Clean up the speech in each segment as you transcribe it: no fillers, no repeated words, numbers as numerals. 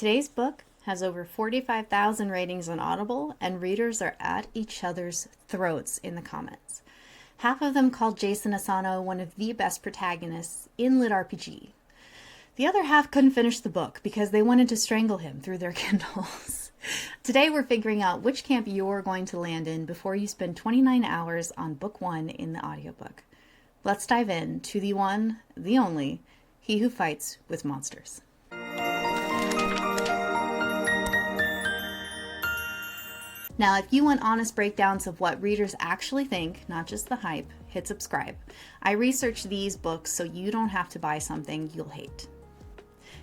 Today's book has over 45,000 ratings on Audible, and readers are at each other's throats in the comments. Half of them called Jason Asano one of the best protagonists in LitRPG. The other half couldn't finish the book because they wanted to strangle him through their Kindles. Today we're figuring out which camp you're going to land in before you spend 29 hours on book 1 in the audiobook. Let's dive in to the one, the only, He Who Fights with Monsters. Now, if you want honest breakdowns of what readers actually think, not just the hype, hit subscribe. I research these books so you don't have to buy something you'll hate.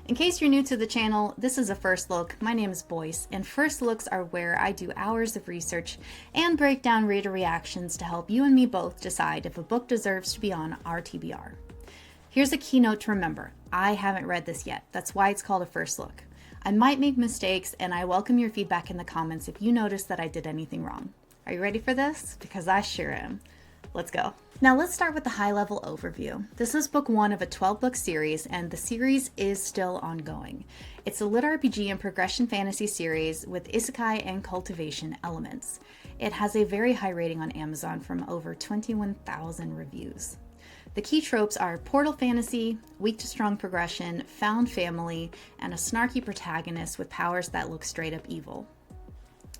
In case you're new to the channel, this is a first look. My name is Boyce, and first looks are where I do hours of research and break down reader reactions to help you and me both decide if a book deserves to be on our TBR. Here's a keynote to remember. I haven't read this yet. That's why it's called a first look. I might make mistakes, and I welcome your feedback in the comments if you notice that I did anything wrong. Are you ready for this? Because I sure am. Let's go. Now let's start with the high-level overview. This is book 1 of a 12-book series, and the series is still ongoing. It's a LitRPG and progression fantasy series with isekai and cultivation elements. It has a very high rating on Amazon from over 21,000 reviews. The key tropes are portal fantasy, weak to strong progression, found family, and a snarky protagonist with powers that look straight up evil.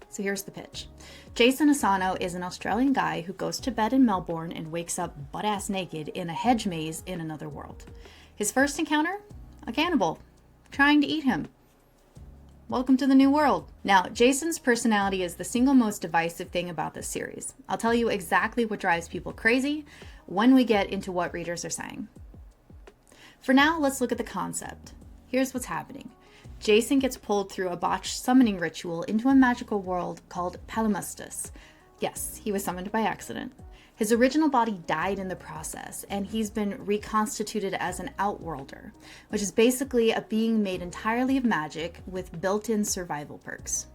So here's the pitch. Jason Asano is an Australian guy who goes to bed in Melbourne and wakes up butt-ass naked in a hedge maze in another world. His first encounter? A cannibal, trying to eat him. Welcome to the new world. Now, Jason's personality is the single most divisive thing about this series. I'll tell you exactly what drives people crazy when we get into what readers are saying. For now, let's look at the concept. Here's what's happening. Jason gets pulled through a botched summoning ritual into a magical world called Palimustus. Yes, he was summoned by accident. His original body died in the process, and he's been reconstituted as an outworlder, which is basically a being made entirely of magic with built-in survival perks.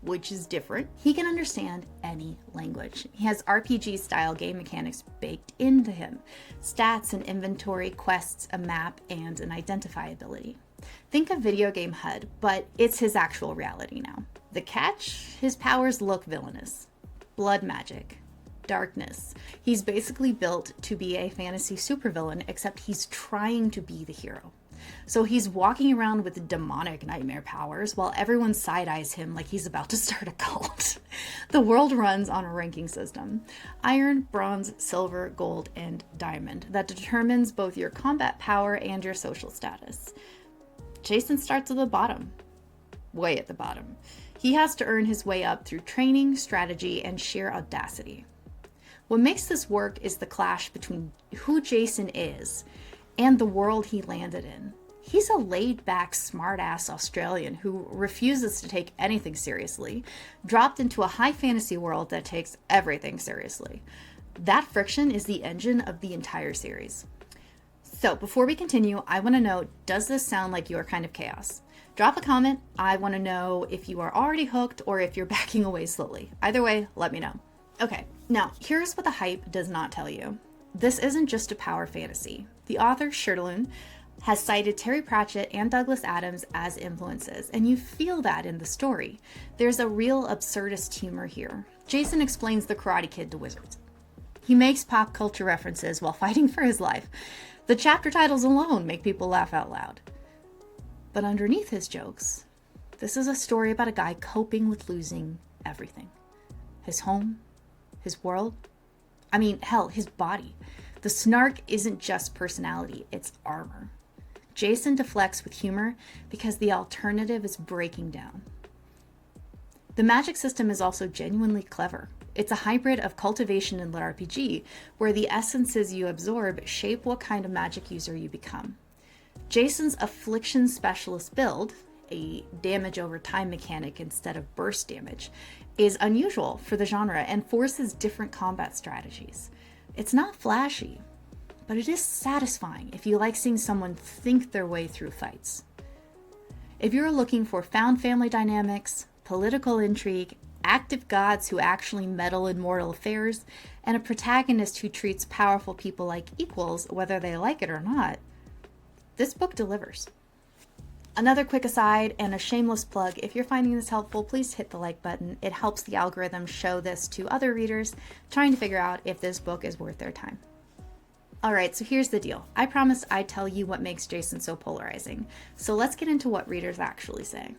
Which is different. He can understand any language. He has RPG-style game mechanics baked into him. Stats and inventory, quests, a map, and an identify ability. Think of video game HUD, but it's his actual reality now. The catch? His powers look villainous. Blood magic. Darkness. He's basically built to be a fantasy supervillain, except he's trying to be the hero. So he's walking around with demonic nightmare powers while everyone side-eyes him like he's about to start a cult. The world runs on a ranking system. Iron, bronze, silver, gold, and diamond that determines both your combat power and your social status. Jason starts at the bottom. Way at the bottom. He has to earn his way up through training, strategy, and sheer audacity. What makes this work is the clash between who Jason is and the world he landed in. He's a laid-back, smart-ass Australian who refuses to take anything seriously, dropped into a high fantasy world that takes everything seriously. That friction is the engine of the entire series. So before we continue, I want to know, does this sound like your kind of chaos? Drop a comment. I want to know if you are already hooked or if you're backing away slowly. Either way, let me know. Okay, now here's what the hype does not tell you. This isn't just a power fantasy. The author, Shirley, has cited Terry Pratchett and Douglas Adams as influences, and you feel that in the story. There's a real absurdist humor here. Jason explains the Karate Kid to wizards. He makes pop culture references while fighting for his life. The chapter titles alone make people laugh out loud. But underneath his jokes, this is a story about a guy coping with losing everything. His home, his world, hell, his body. The snark isn't just personality, it's armor. Jason deflects with humor because the alternative is breaking down. The magic system is also genuinely clever. It's a hybrid of cultivation and LitRPG, where the essences you absorb shape what kind of magic user you become. Jason's affliction specialist build, a damage over time mechanic instead of burst damage, is unusual for the genre and forces different combat strategies. It's not flashy, but it is satisfying if you like seeing someone think their way through fights. If you're looking for found family dynamics, political intrigue, active gods who actually meddle in mortal affairs, and a protagonist who treats powerful people like equals, whether they like it or not, this book delivers. Another quick aside and a shameless plug, if you're finding this helpful, please hit the like button. It helps the algorithm show this to other readers trying to figure out if this book is worth their time. Alright, so here's the deal. I promised I'd tell you what makes Jason so polarizing. So let's get into what readers actually say.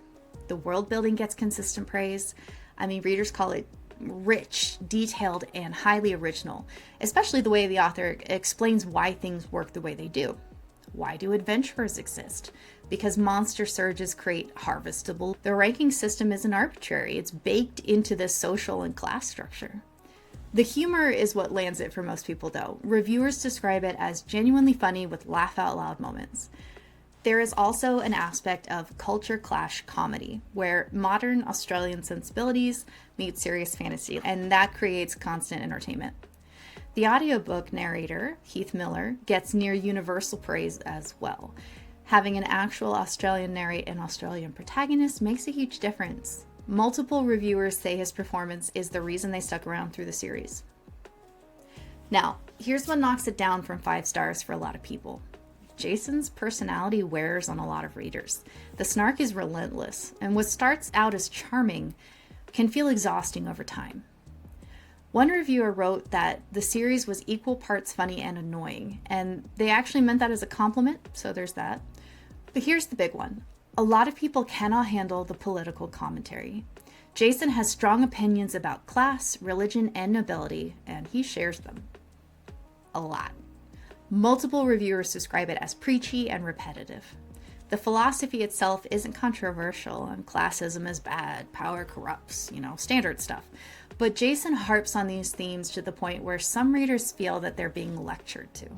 The world building gets consistent praise. Readers call it rich, detailed, and highly original, especially the way the author explains why things work the way they do. Why do adventurers exist? Because monster surges create harvestable. The ranking system isn't arbitrary. It's baked into the social and class structure. The humor is what lands it for most people, though. Reviewers describe it as genuinely funny with laugh-out-loud moments. There is also an aspect of culture clash comedy, where modern Australian sensibilities meet serious fantasy, and that creates constant entertainment. The audiobook narrator, Heath Miller, gets near universal praise as well. Having an actual Australian narrate an Australian protagonist makes a huge difference. Multiple reviewers say his performance is the reason they stuck around through the series. Now, here's what knocks it down from 5 stars for a lot of people. Jason's personality wears on a lot of readers. The snark is relentless, and what starts out as charming can feel exhausting over time. One reviewer wrote that the series was equal parts funny and annoying, and they actually meant that as a compliment, so there's that. But here's the big one. A lot of people cannot handle the political commentary. Jason has strong opinions about class, religion, and nobility, and he shares them. A lot. Multiple reviewers describe it as preachy and repetitive. The philosophy itself isn't controversial, and classism is bad, power corrupts, standard stuff. But Jason harps on these themes to the point where some readers feel that they're being lectured to.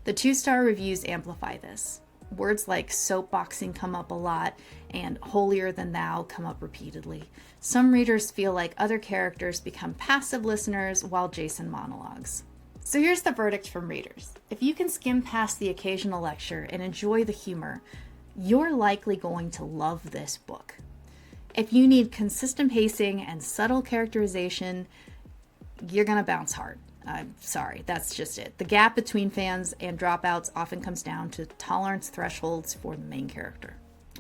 The 2-star reviews amplify this. Words like soapboxing come up a lot, and holier than thou come up repeatedly. Some readers feel like other characters become passive listeners while Jason monologues. So here's the verdict from readers. If you can skim past the occasional lecture and enjoy the humor, you're likely going to love this book. If you need consistent pacing and subtle characterization, you're going to bounce hard. I'm sorry, that's just it. The gap between fans and dropouts often comes down to tolerance thresholds for the main character.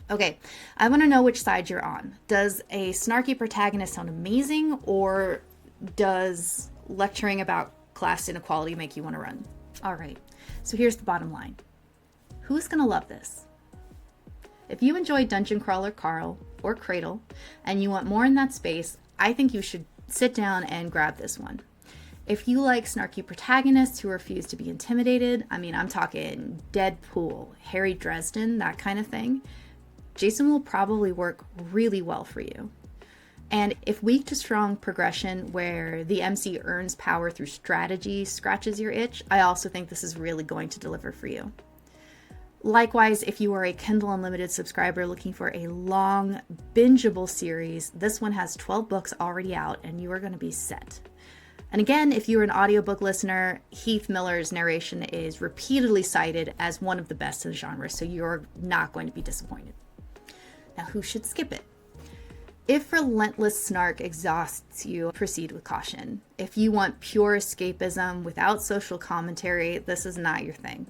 Okay, I want to know which side you're on. Does a snarky protagonist sound amazing, or does lecturing about class inequality make you want to run? All right, so here's the bottom line. Who's going to love this? If you enjoy Dungeon Crawler Carl or Cradle and you want more in that space, I think you should sit down and grab this one. If you like snarky protagonists who refuse to be intimidated, I'm talking Deadpool, Harry Dresden, that kind of thing, Jason will probably work really well for you. And if weak to strong progression where the MC earns power through strategy scratches your itch, I also think this is really going to deliver for you. Likewise, if you are a Kindle Unlimited subscriber looking for a long, bingeable series, this one has 12 books already out and you are going to be set. And again, if you're an audiobook listener, Heath Miller's narration is repeatedly cited as one of the best in the genre, so you're not going to be disappointed. Now, who should skip it? If relentless snark exhausts you, proceed with caution. If you want pure escapism without social commentary, this is not your thing.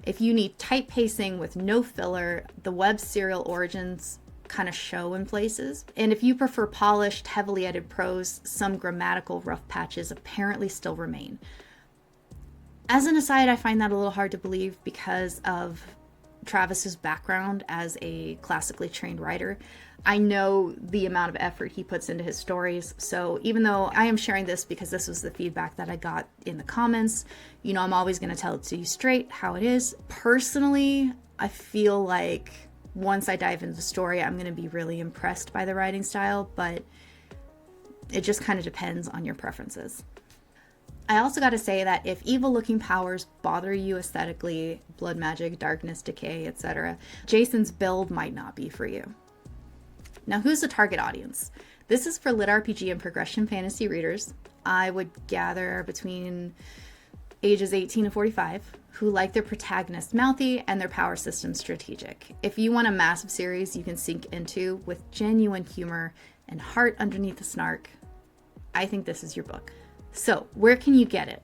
If you need tight pacing with no filler, the web serial origins kind of show in places. And if you prefer polished, heavily edited prose, some grammatical rough patches apparently still remain. As an aside, I find that a little hard to believe because of Travis's background as a classically trained writer. I know the amount of effort he puts into his stories, so even though I am sharing this because this was the feedback that I got in the comments, I'm always going to tell it to you straight how it is. Personally, I feel like once I dive into the story, I'm going to be really impressed by the writing style, but it just kind of depends on your preferences. I also got to say that if evil-looking powers bother you aesthetically, blood magic, darkness, decay, etc., Jason's build might not be for you. Now, who's the target audience? This is for LitRPG and progression fantasy readers. I would gather between ages 18 and 45 who like their protagonist mouthy and their power system strategic. If you want a massive series you can sink into with genuine humor and heart underneath the snark, I think this is your book. So, where can you get it?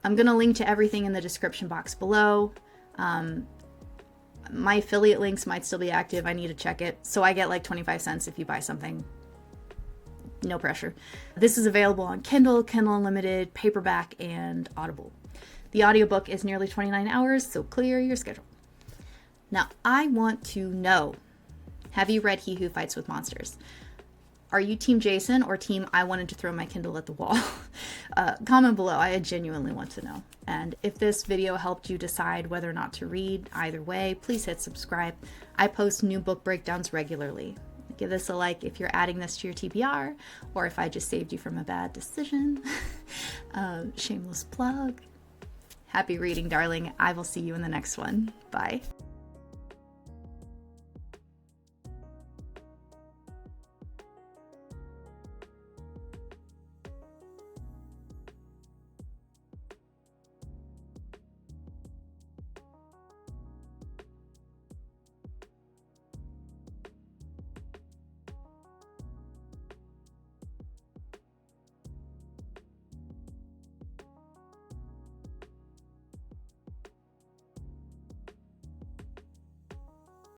I'm going to link to everything in the description box below. My affiliate links might still be active. I need to check it. So I get like 25 cents if you buy something. No pressure. This is available on Kindle, Kindle Unlimited, Paperback, and Audible. The audiobook is nearly 29 hours, so clear your schedule. Now, I want to know, have you read He Who Fights with Monsters? Are you Team Jason or Team I wanted to throw my Kindle at the wall? Comment below. I genuinely want to know. And if this video helped you decide whether or not to read, either way, please hit subscribe. I post new book breakdowns regularly. Give this a like if you're adding this to your TBR, or if I just saved you from a bad decision. Shameless plug. Happy reading, darling. I will see you in the next one. Bye.